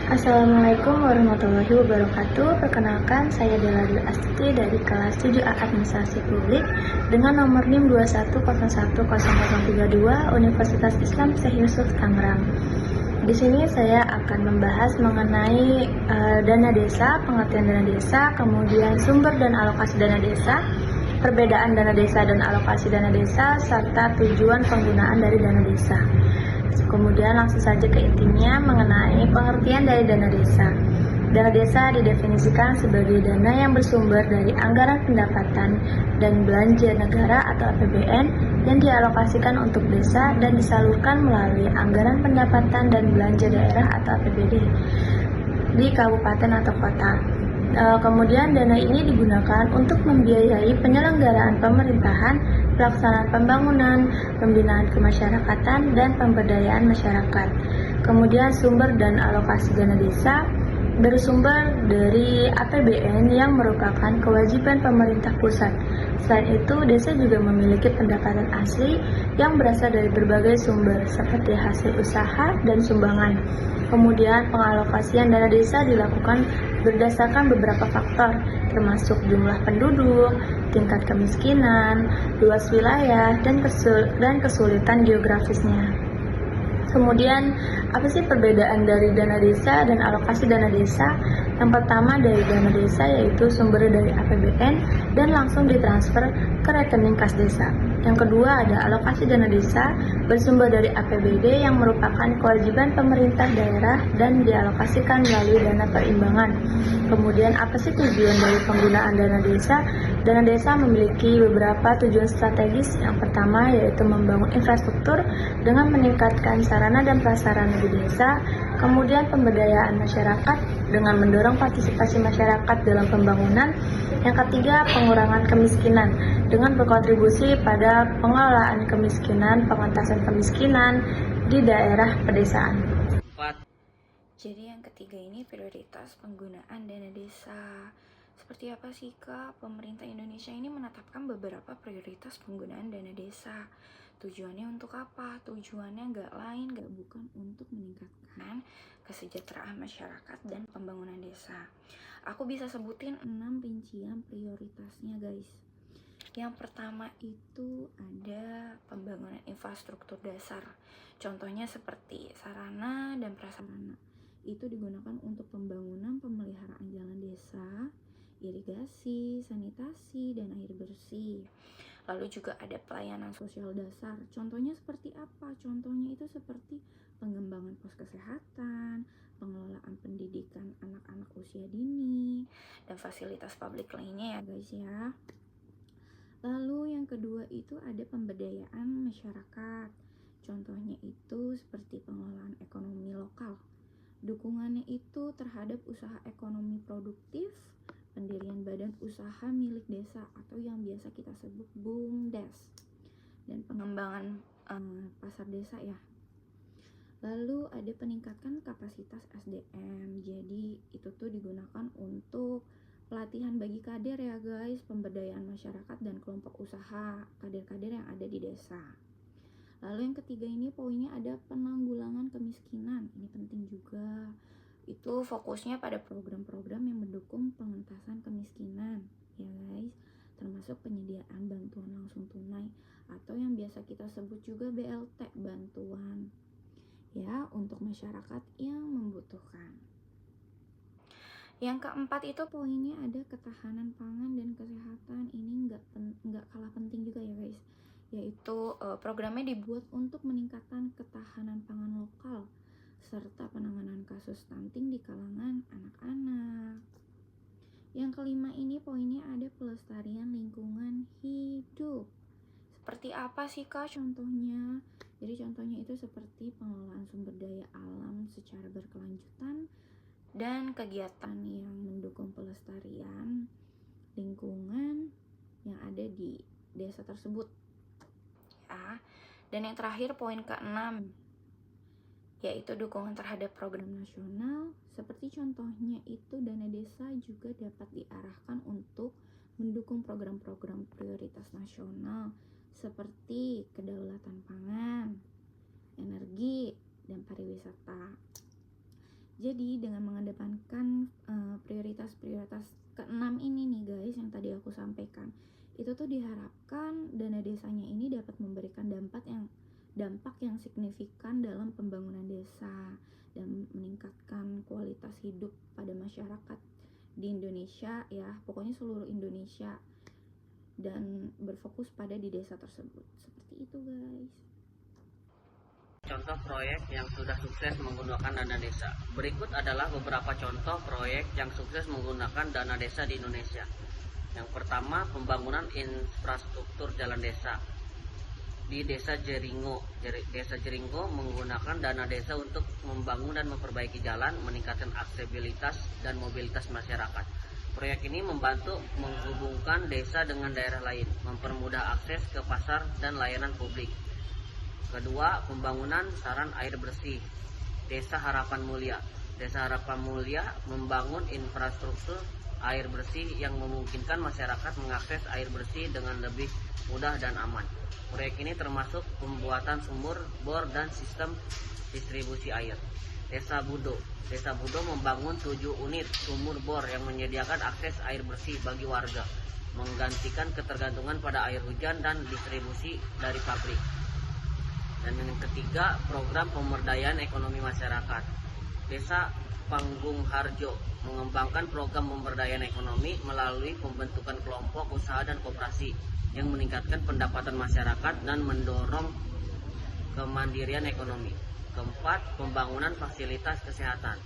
Assalamualaikum warahmatullahi wabarakatuh. Perkenalkan, saya Deladil Astuti dari kelas 7A Administrasi Publik dengan nomor NIM 210100032 Universitas Islam Syekh Yusuf Tangerang. Di sini saya akan membahas mengenai dana desa, pengertian dana desa, kemudian sumber dan alokasi dana desa, perbedaan dana desa dan alokasi dana desa, serta tujuan penggunaan dari dana desa. Kemudian langsung saja ke intinya mengenai pengertian dari dana desa. Dana desa didefinisikan sebagai dana yang bersumber dari anggaran pendapatan dan belanja negara atau APBN yang dialokasikan untuk desa dan disalurkan melalui anggaran pendapatan dan belanja daerah atau APBD di kabupaten atau kota. Kemudian dana ini digunakan untuk membiayai penyelenggaraan pemerintahan, pelaksanaan pembangunan, pembinaan kemasyarakatan, dan pemberdayaan masyarakat. Kemudian sumber dan alokasi dana desa bersumber dari APBN yang merupakan kewajiban pemerintah pusat. Selain itu, desa juga memiliki pendapatan asli yang berasal dari berbagai sumber seperti hasil usaha dan sumbangan. Kemudian pengalokasian dana desa dilakukan berdasarkan beberapa faktor, termasuk jumlah penduduk, tingkat kemiskinan, luas wilayah, dan kesulitan geografisnya. Kemudian, apa sih perbedaan dari dana desa dan alokasi dana desa? Yang pertama dari dana desa yaitu sumbernya dari APBN dan langsung ditransfer ke rekening kas desa. Yang kedua ada alokasi dana desa bersumber dari APBD yang merupakan kewajiban pemerintah daerah dan dialokasikan melalui dana perimbangan. Kemudian apa sih tujuan dari penggunaan dana desa? Dana desa memiliki beberapa tujuan strategis. Yang pertama yaitu membangun infrastruktur dengan meningkatkan sarana dan prasarana di desa, kemudian pemberdayaan masyarakat dengan mendorong partisipasi masyarakat dalam pembangunan. Yang ketiga, pengurangan kemiskinan dengan berkontribusi pada pengelolaan kemiskinan, pengentasan kemiskinan di daerah pedesaan. Jadi yang ketiga ini prioritas penggunaan dana desa. Seperti apa sih Kak? Pemerintah Indonesia ini menetapkan beberapa prioritas penggunaan dana desa. Tujuannya untuk apa? Tujuannya bukan untuk meningkatkan kesejahteraan masyarakat dan pembangunan desa. Aku bisa sebutin 6 rincian prioritasnya guys. Yang pertama itu ada pembangunan infrastruktur dasar. Contohnya seperti sarana dan prasarana. Itu digunakan untuk pembangunan pemeliharaan jalan desa, irigasi, sanitasi, dan air bersih. Lalu juga ada pelayanan sosial dasar. Contohnya seperti apa? Contohnya itu seperti pengembangan pos kesehatan, pengelolaan pendidikan anak-anak usia dini, dan fasilitas publik lainnya ya guys ya. Lalu yang kedua itu ada pemberdayaan masyarakat. Contohnya itu seperti pengelolaan ekonomi lokal. Dukungannya itu terhadap usaha ekonomi produktif, pendirian badan usaha milik desa atau yang biasa kita sebut BUMDes, dan pengembangan pasar desa ya. Lalu ada peningkatan kapasitas SDM. Jadi itu tuh digunakan untuk pelatihan bagi kader ya guys, pemberdayaan masyarakat dan kelompok usaha, kader-kader yang ada di desa. Lalu yang ketiga ini poinnya ada penanggulangan kemiskinan. Ini penting juga. Itu fokusnya pada program-program yang mendukung pengentasan kemiskinan ya guys, termasuk penyediaan bantuan langsung tunai atau yang biasa kita sebut juga BLT, bantuan ya untuk masyarakat yang membutuhkan. Yang keempat itu poinnya ada ketahanan pangan dan kesehatan. Ini nggak kalah penting juga ya guys, yaitu programnya dibuat untuk meningkatkan ketahanan pangan lokal serta penanganan kasus stunting di kalangan anak-anak. Yang kelima ini poinnya ada pelestarian lingkungan hidup. Seperti apa sih Kak contohnya? Jadi contohnya itu seperti pengelolaan sumber daya alam secara berkelanjutan dan kegiatan yang mendukung pelestarian lingkungan yang ada di desa tersebut ya. Dan yang terakhir poin ke-6 yaitu dukungan terhadap program nasional. Seperti contohnya itu dana desa juga dapat diarahkan untuk mendukung program-program prioritas nasional seperti kedaulatan pangan, energi, dan pariwisata. Jadi dengan mengedepankan prioritas-prioritas keenam ini nih guys yang tadi aku sampaikan, itu tuh diharapkan dana desanya ini dapat memberikan dampak yang signifikan dalam pembangunan desa dan meningkatkan kualitas hidup pada masyarakat di Indonesia ya, pokoknya seluruh Indonesia, dan berfokus pada di desa tersebut. Seperti itu guys. Contoh proyek yang sudah sukses menggunakan dana desa. Berikut adalah beberapa contoh proyek yang sukses menggunakan dana desa di Indonesia. Yang pertama, pembangunan infrastruktur jalan desa. Di Desa Jeringo. Desa Jeringo menggunakan dana desa untuk membangun dan memperbaiki jalan, meningkatkan aksesibilitas dan mobilitas masyarakat. Proyek ini membantu menghubungkan desa dengan daerah lain, mempermudah akses ke pasar dan layanan publik. Kedua, pembangunan saran air bersih. Desa Harapan Mulia. Desa Harapan Mulia membangun infrastruktur air bersih yang memungkinkan masyarakat mengakses air bersih dengan lebih mudah dan aman. Proyek ini termasuk pembuatan sumur, bor, dan sistem distribusi air. Desa Budo. Desa Budo membangun 7 unit sumur bor yang menyediakan akses air bersih bagi warga, menggantikan ketergantungan pada air hujan dan distribusi dari pabrik. Dan yang ketiga, program pemberdayaan ekonomi masyarakat. Desa Panggung Harjo mengembangkan program pemberdayaan ekonomi melalui pembentukan kelompok usaha dan koperasi yang meningkatkan pendapatan masyarakat dan mendorong kemandirian ekonomi. Keempat, pembangunan fasilitas kesehatan.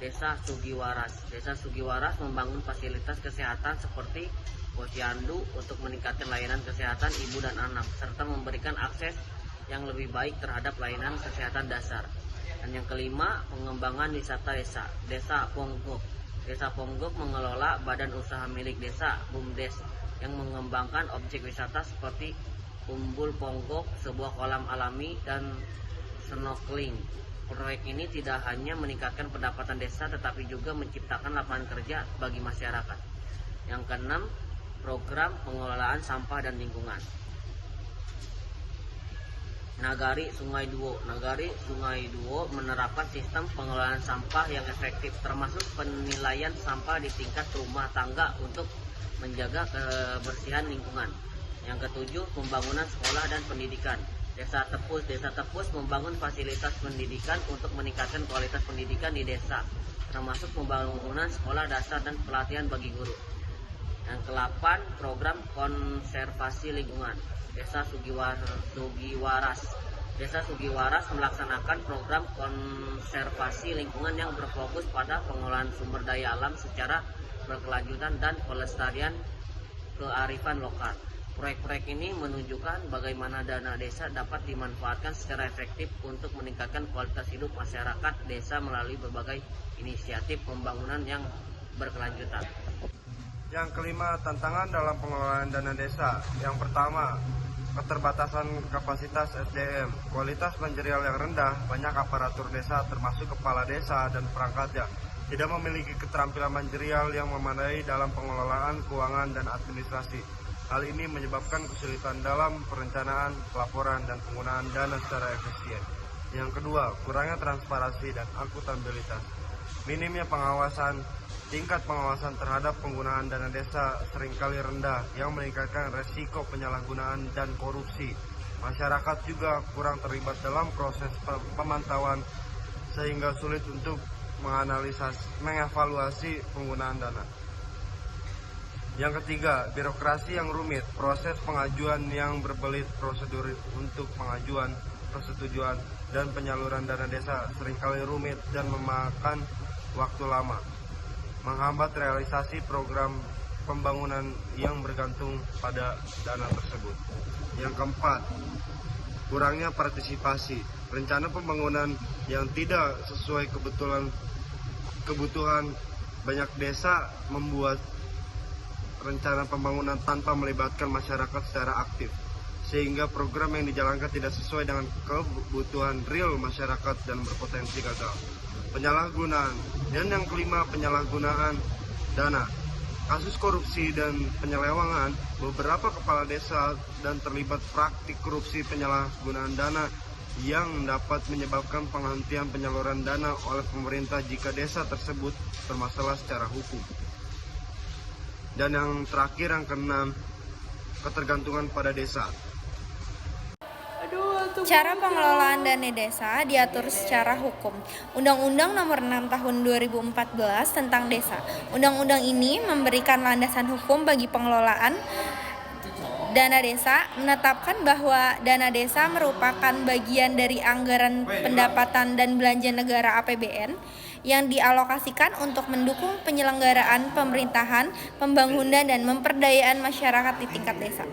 Desa Sugiwaras. Desa Sugiwaras membangun fasilitas kesehatan seperti posyandu untuk meningkatkan layanan kesehatan ibu dan anak serta memberikan akses yang lebih baik terhadap layanan kesehatan dasar. Dan yang kelima, pengembangan wisata desa. Desa Ponggok. Desa Ponggok mengelola badan usaha milik desa, BUMDes, yang mengembangkan objek wisata seperti Umbul Ponggok, sebuah kolam alami, dan snorkeling. Proyek ini tidak hanya meningkatkan pendapatan desa tetapi juga menciptakan lapangan kerja bagi masyarakat. Yang keenam, program pengelolaan sampah dan lingkungan. Nagari Sungai Duo. Nagari Sungai Duo menerapkan sistem pengelolaan sampah yang efektif, termasuk penilaian sampah di tingkat rumah tangga untuk menjaga kebersihan lingkungan. Yang ketujuh, pembangunan sekolah dan pendidikan. Desa Tepus. Desa Tepus membangun fasilitas pendidikan untuk meningkatkan kualitas pendidikan di desa, termasuk pembangunan sekolah dasar dan pelatihan bagi guru. Yang ke-8, program konservasi lingkungan. Desa Sugiwaras. Desa Sugiwaras melaksanakan program konservasi lingkungan yang berfokus pada pengelolaan sumber daya alam secara berkelanjutan dan pelestarian kearifan lokal. Proyek-proyek ini menunjukkan bagaimana dana desa dapat dimanfaatkan secara efektif untuk meningkatkan kualitas hidup masyarakat desa melalui berbagai inisiatif pembangunan yang berkelanjutan. Yang kelima, tantangan dalam pengelolaan dana desa. Yang pertama, keterbatasan kapasitas SDM, kualitas manajerial yang rendah, banyak aparatur desa termasuk kepala desa dan perangkatnya tidak memiliki keterampilan manajerial yang memadai dalam pengelolaan keuangan dan administrasi. Hal ini menyebabkan kesulitan dalam perencanaan, pelaporan, dan penggunaan dana secara efisien. Yang kedua, kurangnya transparansi dan akuntabilitas. Minimnya pengawasan, tingkat pengawasan terhadap penggunaan dana desa seringkali rendah yang meningkatkan resiko penyalahgunaan dan korupsi. Masyarakat juga kurang terlibat dalam proses pemantauan sehingga sulit untuk mengevaluasi penggunaan dana. Yang ketiga, birokrasi yang rumit, proses pengajuan yang berbelit, prosedur untuk pengajuan, persetujuan, dan penyaluran dana desa seringkali rumit dan memakan waktu lama, menghambat realisasi program pembangunan yang bergantung pada dana tersebut. Yang keempat, kurangnya partisipasi, rencana pembangunan yang tidak sesuai kebutuhan banyak desa membuat rencana pembangunan tanpa melibatkan masyarakat secara aktif, sehingga program yang dijalankan tidak sesuai dengan kebutuhan real masyarakat dan berpotensi gagal. Penyalahgunaan. Dan yang kelima, penyalahgunaan dana. Kasus korupsi dan penyelewengan, beberapa kepala desa dan terlibat praktik korupsi penyalahgunaan dana yang dapat menyebabkan penghentian penyaluran dana oleh pemerintah jika desa tersebut bermasalah secara hukum. Dan yang terakhir, yang keenam, ketergantungan pada desa. Cara pengelolaan dana desa diatur secara hukum. Undang-Undang Nomor 6 Tahun 2014 tentang Desa. Undang-undang ini memberikan landasan hukum bagi pengelolaan dana desa, menetapkan bahwa dana desa merupakan bagian dari anggaran pendapatan dan belanja negara APBN yang dialokasikan untuk mendukung penyelenggaraan pemerintahan, pembangunan dan pemberdayaan masyarakat di tingkat desa.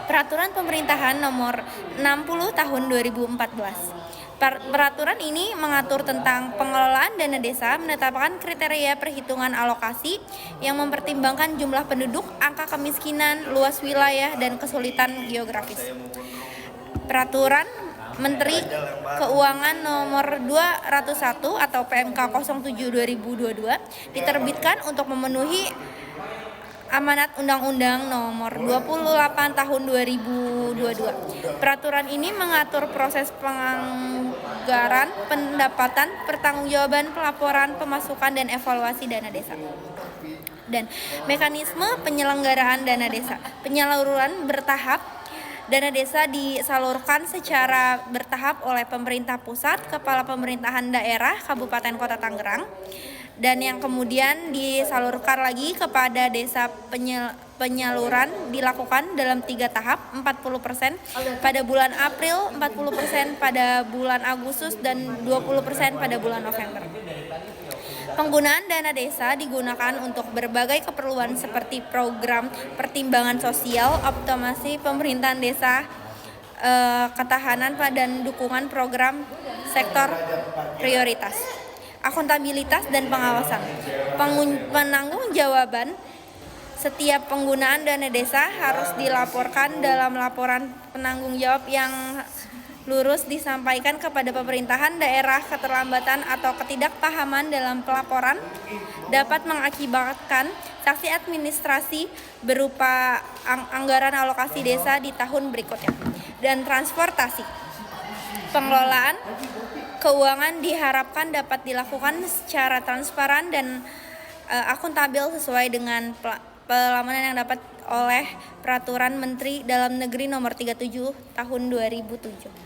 Peraturan Pemerintahan Nomor 60 Tahun 2014. Peraturan ini mengatur tentang pengelolaan dana desa, menetapkan kriteria perhitungan alokasi yang mempertimbangkan jumlah penduduk, angka kemiskinan, luas wilayah, dan kesulitan geografis. Peraturan Menteri Keuangan Nomor 201 atau PMK 07/2022 diterbitkan untuk memenuhi amanat Undang-Undang Nomor 28 Tahun 2022. Peraturan ini mengatur proses penganggaran, pendapatan, pertanggungjawaban, pelaporan, pemasukan, dan evaluasi dana desa. Dan mekanisme penyelenggaraan dana desa. Penyaluran bertahap. Dana desa disalurkan secara bertahap oleh pemerintah pusat, kepala pemerintahan daerah, kabupaten kota Tangerang, dan yang kemudian disalurkan lagi kepada desa. Penyaluran dilakukan dalam 3 tahap, 40% pada bulan April, 40% pada bulan Agustus, dan 20% pada bulan November. Penggunaan dana desa digunakan untuk berbagai keperluan seperti program pertimbangan sosial, optimasi pemerintahan desa, ketahanan dan dukungan program sektor prioritas, akuntabilitas dan pengawasan. Penanggung-jawaban setiap penggunaan dana desa harus dilaporkan dalam laporan penanggung jawab yang lurus disampaikan kepada pemerintahan daerah. Keterlambatan atau ketidakpahaman dalam pelaporan dapat mengakibatkan sanksi administrasi berupa anggaran alokasi desa di tahun berikutnya. Dan transportasi. Pengelolaan keuangan diharapkan dapat dilakukan secara transparan dan akuntabel sesuai dengan pelamanan yang dapat oleh Peraturan Menteri Dalam Negeri Nomor 37 Tahun 2007.